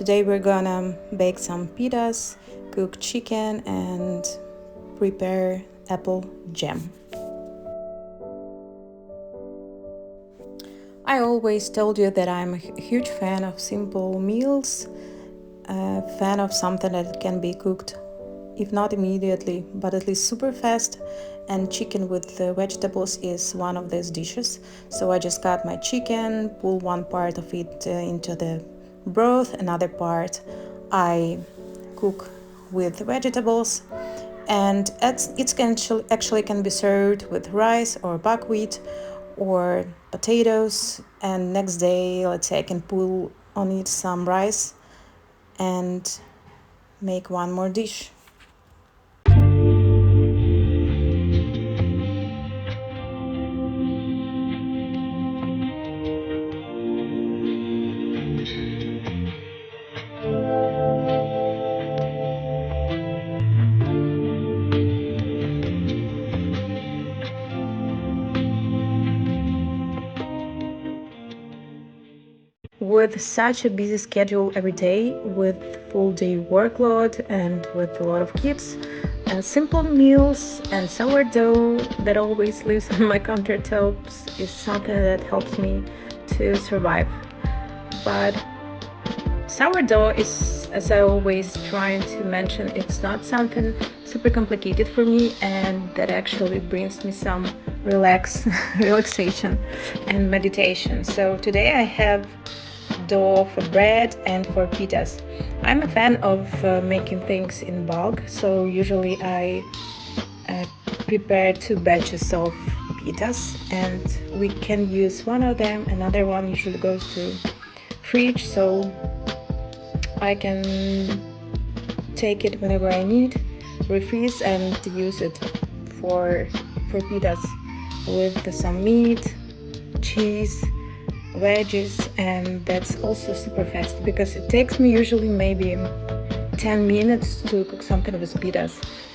Today we're gonna bake some pitas, cook chicken, and prepare apple jam. I always told you that I'm a huge fan of simple meals, a fan of something that can be cooked, if not immediately, but at least super fast. And chicken with vegetables is one of these dishes. So I just cut my chicken, pull one part of it into the broth, another part I cook with vegetables, and actually can be served with rice or buckwheat or potatoes. And next day, let's say I can pull on it some rice and make one more dish. With such a busy schedule every day, with full day workload and with a lot of kids, simple meals and sourdough that always lives on my countertops is something that helps me to survive. But sourdough is, as I always trying to mention, it's not something super complicated for me, and that actually brings me some relaxation and meditation. So today I have dough for bread and for pitas. I'm a fan of making things in bulk, so usually I prepare 2 batches of pitas, and we can use one of them. Another one usually goes to fridge, so I can take it whenever I need, refreeze, and use it for pitas with some meat, cheese, veggies. And that's also super fast because it takes me usually maybe 10 minutes to cook something with pitas.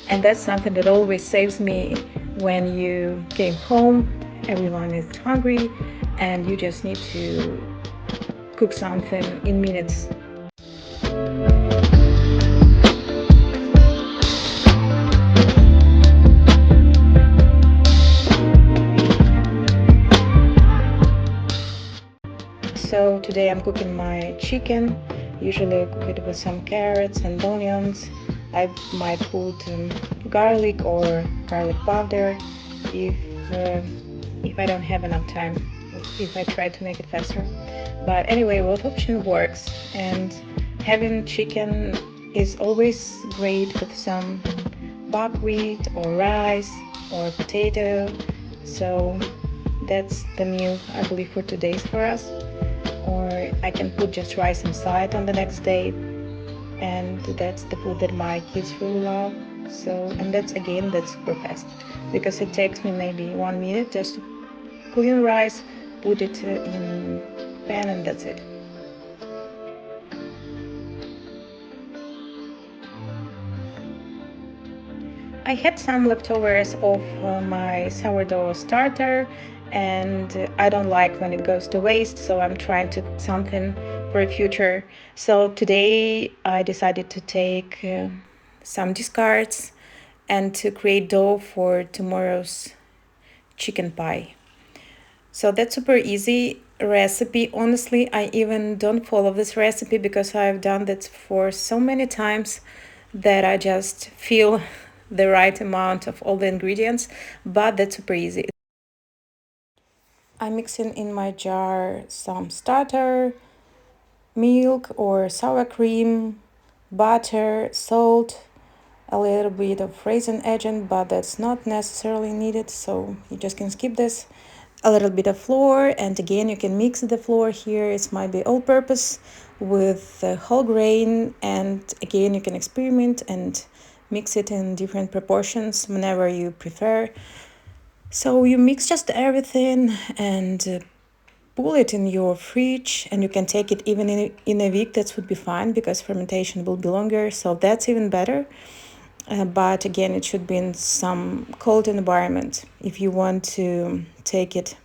And that's something that always saves me when you came home, everyone is hungry, and you just need to cook something in minutes. So today I'm cooking my chicken. Usually I cook it with some carrots and onions. I might put garlic or garlic powder if uh, if I don't have enough time, if I try to make it faster. But anyway, both option works, and having chicken is always great with some buckwheat or rice or potato. So that's the meal I believe for today's for us. Or I can put just rice inside on the next day, and that's the food that my kids really love. So, and that's super fast because it takes me maybe 1 minute just to clean rice, put it in pan, and that's it. I had some leftovers of my sourdough starter, and I don't like when it goes to waste, so I'm trying to cook something for the future. So today I decided to take some discards and to create dough for tomorrow's chicken pie. So that's super easy recipe. Honestly, I even don't follow this recipe because I've done that for so many times that I just feel the right amount of all the ingredients, but that's super easy. I'm mixing in my jar some starter, milk or sour cream, butter, salt, a little bit of raisin agent, but that's not necessarily needed, so you just can skip this. A little bit of flour, and again you can mix the flour here. It might be all purpose with whole grain, and again you can experiment and mix it in different proportions whenever you prefer. So you mix just everything and pull it in your fridge, and you can take it even in a week. That would be fine because fermentation will be longer, so that's even better. But again, it should be in some cold environment if you want to take it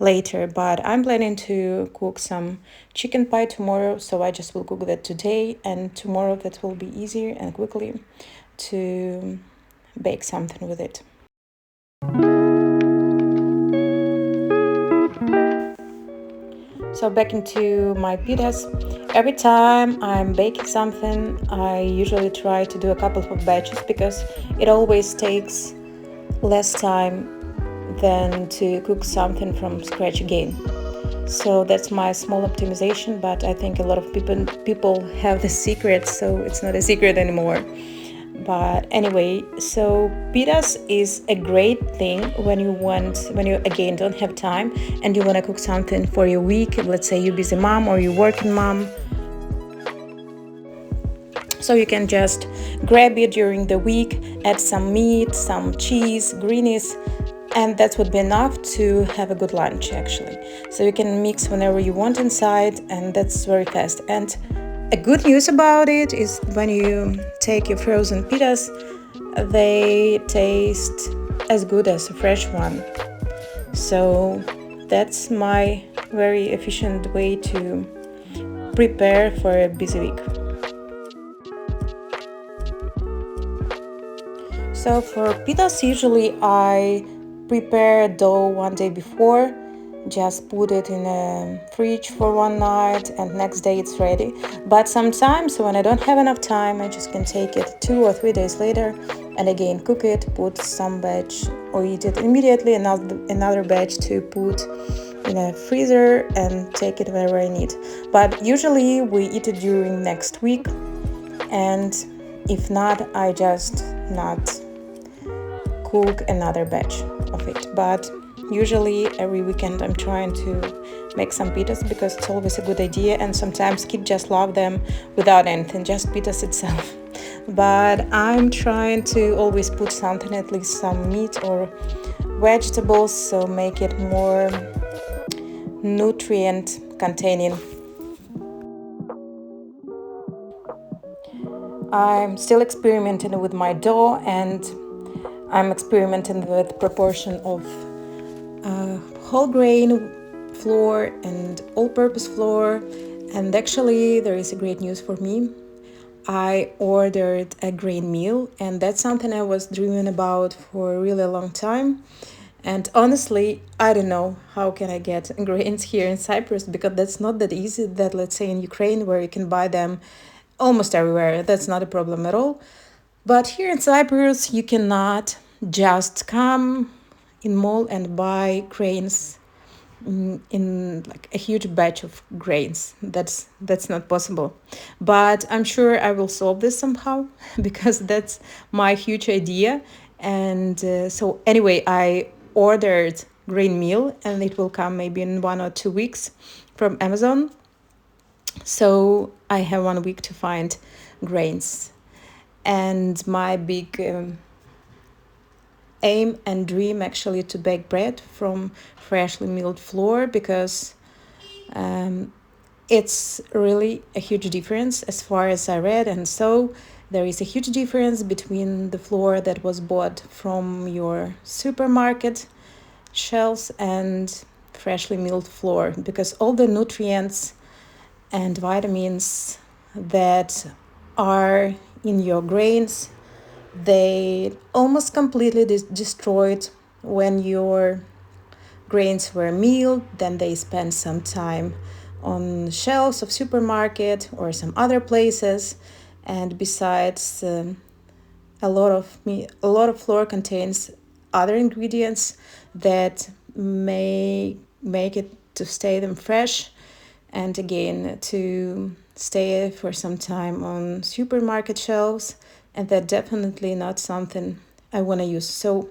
later, but I'm planning to cook some chicken pie tomorrow, so I just will cook that today, and tomorrow that will be easier and quickly to bake something with it. So back into my pitas. Every time I'm baking something, I usually try to do a couple of batches because it always takes less time than to cook something from scratch again. So that's my small optimization, but I think a lot of people have the secret, so it's not a secret anymore. But anyway, so pitas is a great thing when you again don't have time and you want to cook something for your week. Let's say you're busy mom or you're working mom, so you can just grab it during the week, add some meat, some cheese, greenies, and that would be enough to have a good lunch actually. So you can mix whenever you want inside, and that's very fast. And a good news about it is when you take your frozen pitas, they taste as good as a fresh one. So that's my very efficient way to prepare for a busy week. So for pitas, usually I prepare dough one day before, just put it in a fridge for one night, and next day it's ready. But sometimes when I don't have enough time, I just can take it 2 or 3 days later and again cook it, put some batch or eat it immediately, another batch to put in a freezer and take it whenever I need. But usually we eat it during next week, and if not, I just not cook another batch of it. But usually every weekend I'm trying to make some pitas because it's always a good idea, and sometimes kids just love them without anything, just pitas itself. But I'm trying to always put something, at least some meat or vegetables, so make it more nutrient containing. I'm still experimenting with my dough, and I'm experimenting with proportion of whole grain flour and all-purpose flour. And actually there is a great news for me. I ordered a grain meal, and that's something I was dreaming about for a really long time. And honestly, I don't know how can I get grains here in Cyprus, because that's not that easy. That, let's say in Ukraine, where you can buy them almost everywhere, that's not a problem at all. But here in Cyprus, you cannot just come in mall and buy grains in like a huge batch of grains. That's not possible. But I'm sure I will solve this somehow because that's my huge idea. And so anyway, I ordered grain meal, and it will come maybe in 1 or 2 weeks from Amazon. So I have 1 week to find grains. And my big aim and dream actually to bake bread from freshly milled flour, because it's really a huge difference as far as I read. And so there is a huge difference between the flour that was bought from your supermarket shelves and freshly milled flour, because all the nutrients and vitamins that are in your grains, they almost completely destroyed when your grains were milled. Then they spend some time on shelves of supermarket or some other places. And besides, a lot of flour contains other ingredients that may make it to stay them fresh, and again to stay for some time on supermarket shelves. And that's definitely not something I want to use. So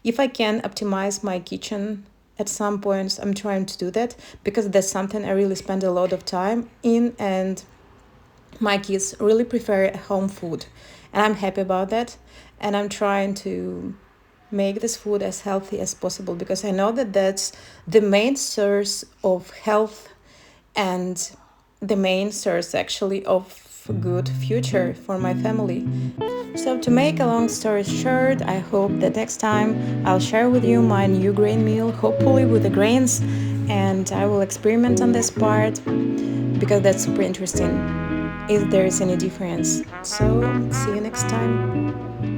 if I can optimize my kitchen at some points, I'm trying to do that, because that's something I really spend a lot of time in, and my kids really prefer home food, and I'm happy about that. And I'm trying to make this food as healthy as possible, because I know that that's the main source of health and the main source actually of good future for my family. So to make a long story short, I hope that next time I'll share with you my new grain meal, hopefully with the grains and I will experiment on this part because that's super interesting if there is any difference. So see you next time.